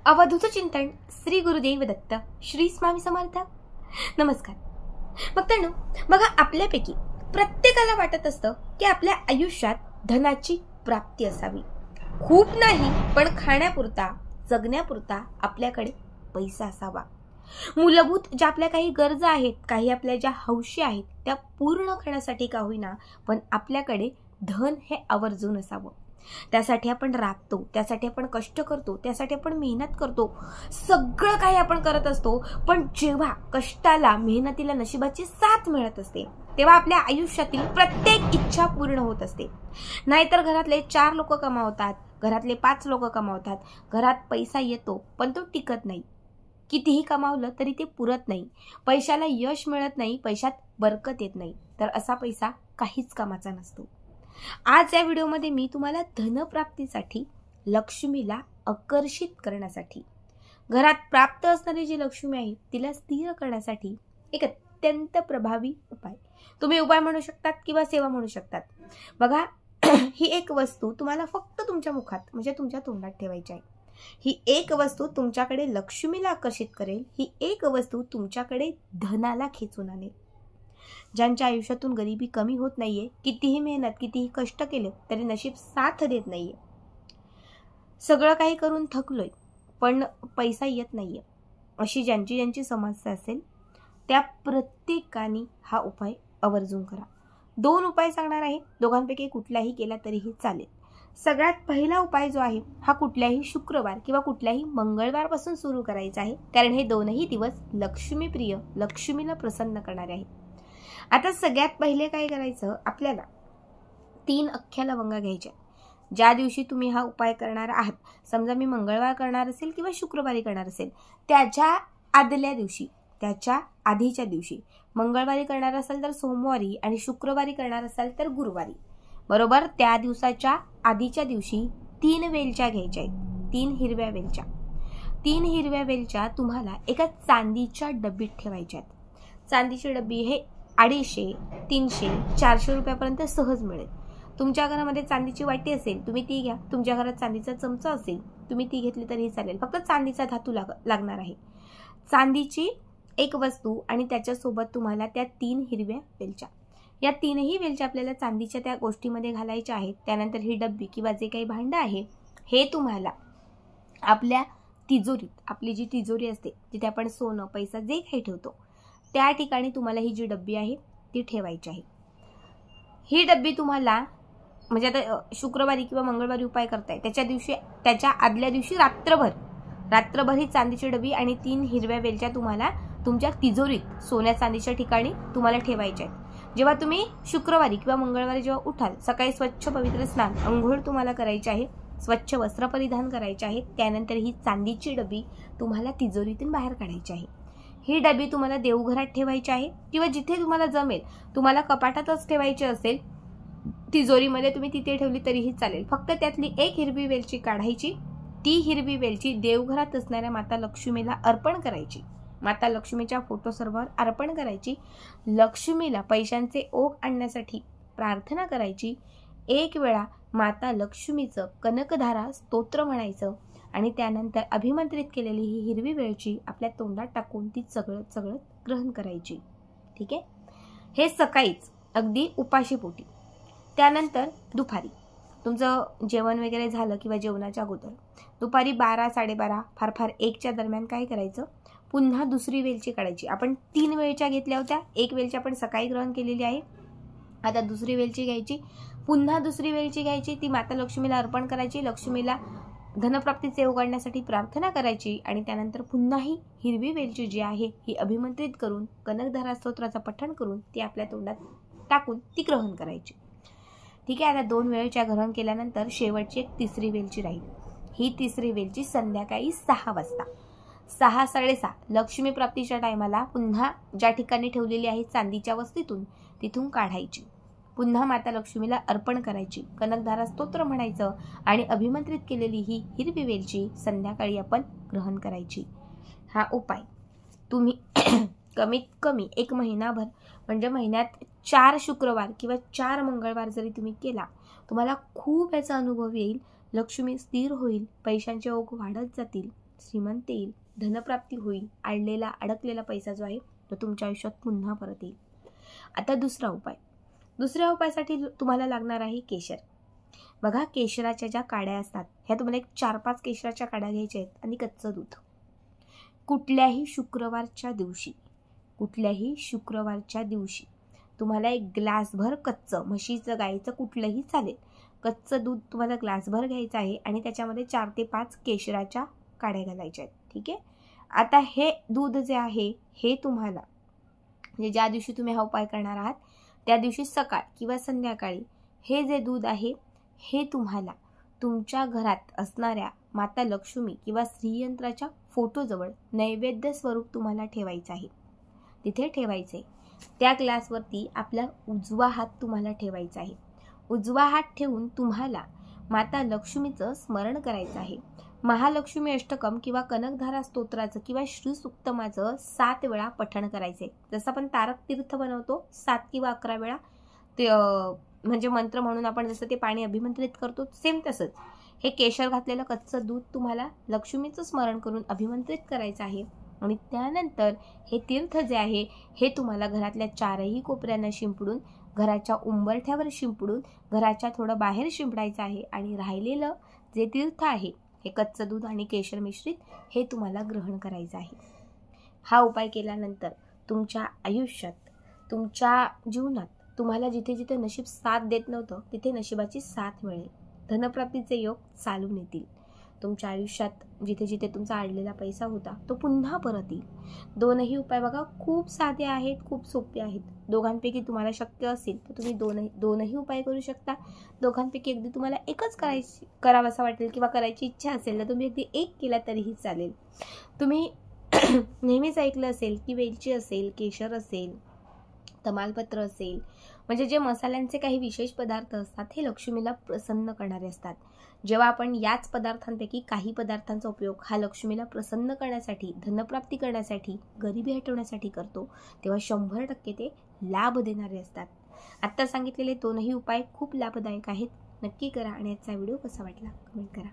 अवधूत चिंतन श्री गुरुदेव दत्त श्री स्वामी समर्थ। नमस्कार भक्तांनो, बघा आपल्यापैकी प्रत्येकाला वाटत असतं की आपल्या आयुष्यात धनाची प्राप्ती असावी। खूप नाही पण खाण्यापुरता जगण्यापुरता आपल्याकडे पैसा असावा। मूलभूत ज्या आपल्या काही गरजा आहेत, काही आपल्या ज्या हौशी आहेत त्या पूर्ण करण्यासाठी का होईना पण आपल्याकडे धन हे आवर्जून असावं। त्यासाठी आपण राबतो, त्यासाठी आपण कष्ट करतो, त्यासाठी आपण मेहनत करतो, सगळं काही आपण करत असतो। पण जेव्हा कष्टाला मेहनतीला नशिबाची साथ मिळत असते तेव्हा आपल्या आयुष्यातील प्रत्येक इच्छा पूर्ण होत असते। नाहीतर घरातले 4 लोक कमावतात, घरातले 5 लोक कमावतात, घरात पैसा येतो पण तो टिकत नाही। कितीही कमावलं तरी ते पुरत नाही, पैशाला यश मिळत नाही, पैशात बरकत येत नाही, तर असा पैसा काहीच कामाचा नसतो। आज या व्हिडिओमध्ये मी तुम्हाला धनप्राप्तीसाठी, लक्ष्मीला आकर्षित करण्यासाठी, घरात प्राप्त असणारी जी लक्ष्मी आहे तिला स्थिर करण्यासाठी एक अत्यंत प्रभावी उपाय, तुम्ही उपाय म्हणू शकतात किंवा सेवा म्हणू शकतात। बघा ही एक वस्तू तुम्हाला फक्त तुमच्या मुखात म्हणजे तुमच्या तोंडात ठेवायची आहे। ही एक वस्तू तुमच्याकडे लक्ष्मीला आकर्षित करेल, ही एक वस्तू तुमच्याकडे धनाला खेचून आणेल। ज्यांच्या आयुष्यातून गरिबी कमी होत नाहीये, कितीही मेहनत कितीही कष्ट केले तरी नशीब साथ देत नाहीये, सगळं काही करून थकलोय पण पैसा येत नाहीये, अशी ज्यांची समस्या असेल त्या प्रत्येकाने हा उपाय आवर्जून करा। 2 उपाय सांगणार आहे, दोघांपैकी कुठलाही केला तरीही चालेल। सगळ्यात पहिला उपाय जो आहे हा कुठल्याही शुक्रवार किंवा कुठल्याही मंगळवारपासून सुरू करायचा आहे, कारण हे दोनही दिवस लक्ष्मीप्रिय, लक्ष्मीला प्रसन्न करणारे आहेत। आता सगळ्यात पहिले काय करायचं, आपल्याला 3 अख्ख्या लवंगा घ्यायच्या। ज्या दिवशी तुम्ही हा उपाय करणार आहात, समजा मी मंगळवार करणार असेल किंवा शुक्रवारी करणार असेल, त्याच्या आदल्या दिवशी, त्याच्या आधीच्या दिवशी, मंगळवारी करणार असाल तर सोमवारी आणि शुक्रवारी करणार असाल तर गुरुवारी, बरोबर त्या दिवसाच्या आधीच्या दिवशी 3 वेलच्या घ्यायच्या आहेत, 3 हिरव्या वेलच्या। 3 हिरव्या वेलच्या तुम्हाला एका चांदीच्या डब्बीत ठेवायच्या आहेत। चांदीची डब्बी हे 250, 300, 400 रुपयापर्यंत सहज मिळेल। तुमच्या घरामध्ये चांदीची वाटी असेल तुम्ही ती घ्या, तुमच्या घरात चांदीचा चमचा असेल तुम्ही ती घेतली तरीही चालेल, फक्त चांदीचा धातू लागणार आहे। चांदीची एक वस्तू आणि त्याच्यासोबत तुम्हाला त्या 3 हिरव्या वेलच्या, या 3ही वेलच्या आपल्याला चांदीच्या त्या गोष्टीमध्ये घालायच्या आहेत। त्यानंतर ही डब्बी किंवा जे काही भांडं आहे हे तुम्हाला आपल्या तिजोरीत, आपली जी तिजोरी असते जिथे आपण सोनं पैसा जे काही ठेवतो त्या ठिकाणी तुम्हाला ही जी डब्बी आहे ती ठेवायची आहे। ही डब्बी तुम्हाला म्हणजे आता शुक्रवारी किंवा मंगळवारी उपाय करताय त्याच्या दिवशी, त्याच्या आदल्या दिवशी रात्रभर ही चांदीची डब्बी आणि 3 हिरव्या वेलच्या तुम्हाला तुमच्या तिजोरीत सोन्या चांदीच्या ठिकाणी तुम्हाला ठेवायच्या आहेत। जेव्हा तुम्ही शुक्रवारी किंवा मंगळवारी जेव्हा उठाल, सकाळी स्वच्छ पवित्र स्नान, अंघोळ तुम्हाला करायची आहे, स्वच्छ वस्त्र परिधान करायचे आहे, त्यानंतर ही चांदीची डब्बी तुम्हाला तिजोरीतून बाहेर काढायची आहे। ही डबी तुम्हाला देवघरात ठेवायची आहे किंवा जिथे तुम्हाला जमेल, तुम्हाला कपाटातच ठेवायची असेल, तिजोरीमध्ये तुम्ही तिथे ठेवली तरीही चालेल। फक्त त्यातली एक हिरवी वेलची काढायची, ती हिरवी वेलची देवघरात असणाऱ्या माता लक्ष्मीला अर्पण करायची, माता लक्ष्मीच्या फोटोसमोर अर्पण करायची, लक्ष्मीला पैशांचे ओघ आणण्यासाठी प्रार्थना करायची। एक वेळा माता लक्ष्मीचं कनकधारा स्तोत्र म्हणायचं आणि त्यानंतर अभिमंत्रित केलेली ही हिरवी वेलची आपल्या तोंडात टाकून ती चगळत ग्रहण करायची। ठीक आहे, हे सकाळीच अगदी उपाशी पोटी। त्यानंतर दुपारी तुमचं जेवण वगैरे झालं किंवा जेवणाच्या अगोदर दुपारी 12, 12:30, फार 1च्या दरम्यान काय करायचं, पुन्हा दुसरी वेलची काढायची। आपण 3 वेलच्या घेतल्या होत्या, एक वेलची आपण सकाळी ग्रहण केलेली आहे, आता दुसरी वेलची घ्यायची, पुन्हा दुसरी वेलची घ्यायची, ती माता लक्ष्मीला अर्पण करायची, लक्ष्मीला धनप्राप्तीचे उघडण्यासाठी प्रार्थना करायची आणि त्यानंतर पुन्हा ही हिरवी वेलची जी आहे ही अभिमंत्रित करून कनकधारा स्तोत्राचं पठण करून ती आपल्या तोंडात टाकून ती ग्रहण करायची। ठीक आहे, आता 2 वेळच्या ग्रहण केल्यानंतर शेवटची एक तिसरी वेलची राहील। ही तिसरी वेलची संध्याकाळी 6 वाजता, 6, 6:30 लक्ष्मी प्राप्तीच्या टायमाला पुन्हा ज्या ठिकाणी ठेवलेली आहे चांदीच्या वस्तीतून तिथून काढायची, पुन्हा माता लक्ष्मीला अर्पण करायची, कनकधारा स्तोत्र म्हणायचं आणि अभिमंत्रित केलेली ही हिरवी वेलची संध्याकाळी आपण ग्रहण करायची। हा उपाय तुम्ही कमीत कमी 1 महिनाभर म्हणजे महिन्यात 4 शुक्रवार किंवा 4 मंगळवार जरी तुम्ही केला, तुम्हाला खूप याचा अनुभव येईल, लक्ष्मी स्थिर होईल, पैशांचे ओघ वाढत जातील श्रीमंत येईल, धनप्राप्ती होईल, अडकलेला पैसा जो आहे तो तुमच्या आयुष्यात पुन्हा परत येईल. आता दुसऱ्या उपायासाठी तुम्हाला लागणार आहे केशर. बघा, केशराच्या ज्या काड्या असतात ह्या तुम्हाला एक 4-5 केशराच्या काड्या घ्यायच्या आहेत आणि कच्चं दूध. कुठल्याही शुक्रवारच्या दिवशी तुम्हाला एक ग्लासभर कच्चं, म्हशीचं गाईचं कुठलंही चालेल, कच्चं दूध तुम्हाला ग्लासभर घ्यायचं आहे आणि त्याच्यामध्ये 4 ते 5 केशराच्या काड्या घालायच्या आहेत. ठीक आहे. आता हे दूध जे आहे हे तुम्हाला म्हणजे ज्या दिवशी तुम्ही हा उपाय करणार आहात त्या दिवशी सकाळ किंवा संध्याकाळी हे जे दूध आहे हे तुम्हाला तुमच्या घरात असणाऱ्या माता लक्ष्मी किंवा श्रीयंत्राच्या फोटोजवळ नैवेद्य स्वरूप तुम्हाला ठेवायचं आहे. तिथे ठेवायचे. त्या ग्लासवरती आपला उजवा हात तुम्हाला ठेवायचा आहे. उजवा हात ठेवून तुम्हाला माता लक्ष्मीचं स्मरण करायचं आहे. महालक्ष्मी अष्टकम किंवा कनकधारा स्तोत्राचं किंवा श्री सुक्तमाचं 7 वेळा पठण करायचे. जसं आपण तारक तीर्थ बनवतो 7 किंवा 11 वेळा ते म्हणजे मंत्र म्हणून आपण जसं ते पाणी अभिमंत्रित करतो, सेम तसंच हे केशर घातलेलं कच्चं दूध तुम्हाला लक्ष्मीचं स्मरण करून अभिमंत्रित करायचं आहे. आणि त्यानंतर हे तीर्थ जे आहे हे तुम्हाला घरातल्या 4ही कोपऱ्यांना शिंपडून, घराच्या उंबरठ्यावर शिंपडून, घराच्या थोडं बाहेर शिंपडायचं आहे. आणि राहिलेलं जे तीर्थ आहे हे कच्चं दूध आणि केशर मिश्रित हे तुम्हाला ग्रहण करायचं आहे. हा उपाय केल्यानंतर तुमच्या आयुष्यात, तुमच्या जीवनात तुम्हाला जिथे जिथे नशीब साथ देत नव्हतं तिथे नशिबाची साथ मिळेल. धनप्राप्तीचे योग चालून येतील. तुमच्या आयुष्यात जिथे जिथे तुमचा अडलेला पैसा होता तो पुन्हा परत येईल. दोनही उपाय बघा खूप साधे आहेत, खूप सोपे आहेत. दोघांपैकी तुम्हाला शक्य असेल तर तुम्ही दोनही उपाय करू शकता. दोघांपैकी अगदी तुम्हाला एकच करावासा वाटेल किंवा करायची इच्छा असेल तर तुम्ही अगदी एक केला तरीही चालेल. तुम्ही नेहमीच ऐकलं असेल की वेलची असेल, केशर असेल, तमालपत्र असेल, म्हणजे जे मसाल्यांचे काही विशेष पदार्थ असतात हे लक्ष्मीला प्रसन्न करणारे असतात. जेव्हा आपण याच पदार्थांपैकी काही पदार्थांचा उपयोग हा लक्ष्मीला प्रसन्न करण्यासाठी, धनप्राप्ती करण्यासाठी, गरिबी हटवण्यासाठी करतो तेव्हा 100% ते लाभ देणारे असतात. आत्ता सांगितलेले दोनही उपाय खूप लाभदायक आहेत. नक्की करा आणि आजचा व्हिडिओ कसा वाटला कमेंट करा.